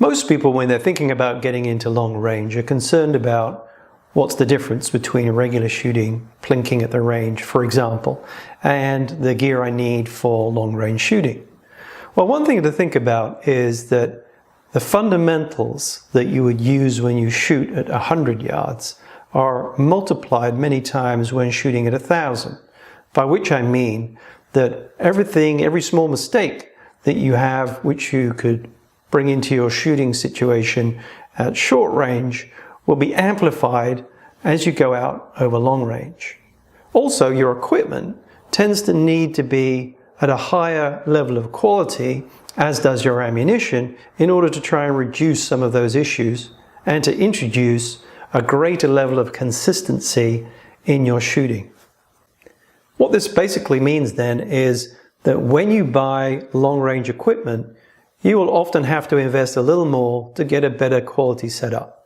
Most people, when they're thinking about getting into long range, are concerned about what's the difference between regular shooting, plinking at the range, for example, and the gear I need for long range shooting. Well, one thing to think about is that the fundamentals that you would use when you shoot at 100 yards are multiplied many times when shooting at 1,000, by which I mean that every small mistake that you have, which you could bring into your shooting situation at short range, will be amplified as you go out over long range. Also, your equipment tends to need to be at a higher level of quality, as does your ammunition, in order to try and reduce some of those issues and to introduce a greater level of consistency in your shooting. What this basically means then is that when you buy long-range equipment, you will often have to invest a little more to get a better quality setup.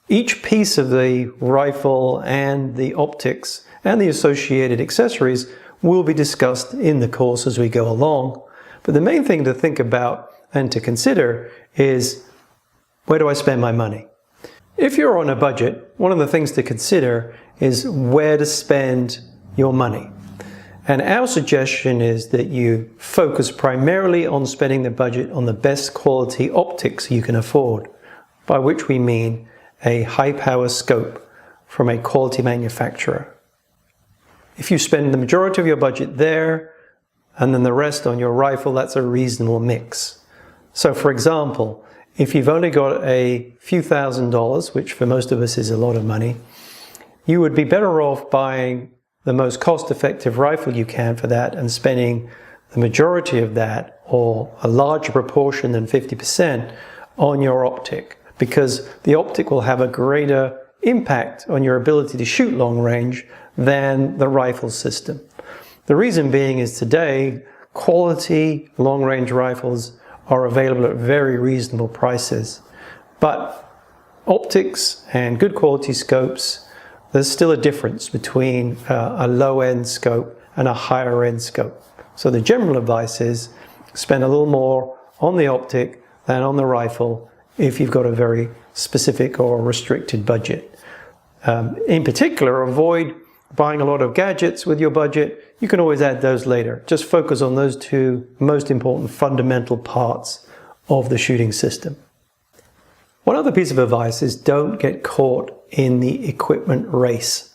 Each piece of the rifle and the optics and the associated accessories will be discussed in the course as we go along. But the main thing to think about and to consider is, where do I spend my money? If you're on a budget, one of the things to consider is where to spend your money. And our suggestion is that you focus primarily on spending the budget on the best quality optics you can afford, by which we mean a high power scope from a quality manufacturer. If you spend the majority of your budget there and then the rest on your rifle, that's a reasonable mix. So for example, if you've only got a few $1,000s, which for most of us is a lot of money, you would be better off buying the most cost-effective rifle you can for that and spending the majority of that, or a larger proportion than 50%, on your optic, because the optic will have a greater impact on your ability to shoot long range than the rifle system. The reason being is today, quality long range rifles are available at very reasonable prices, but optics and good quality scopes, there's still a difference between a low-end scope and a higher-end scope. So the general advice is spend a little more on the optic than on the rifle if you've got a very specific or restricted budget. In particular, avoid buying a lot of gadgets with your budget. You can always add those later. Just focus on those two most important fundamental parts of the shooting system. One other piece of advice is don't get caught in the equipment race.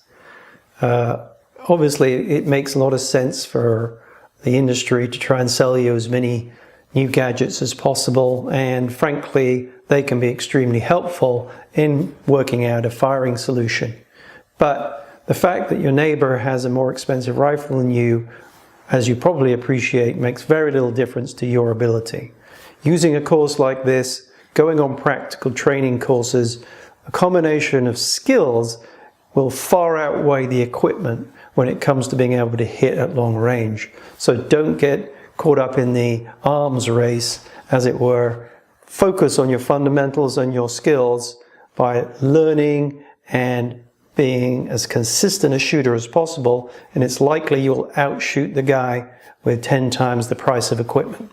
Obviously, it makes a lot of sense for the industry to try and sell you as many new gadgets as possible, and frankly, they can be extremely helpful in working out a firing solution. But the fact that your neighbor has a more expensive rifle than you, as you probably appreciate, makes very little difference to your ability. Using a course like this, going on practical training courses, a combination of skills will far outweigh the equipment when it comes to being able to hit at long range. So don't get caught up in the arms race, as it were. Focus on your fundamentals and your skills by learning and being as consistent a shooter as possible, and it's likely you'll outshoot the guy with 10 times the price of equipment.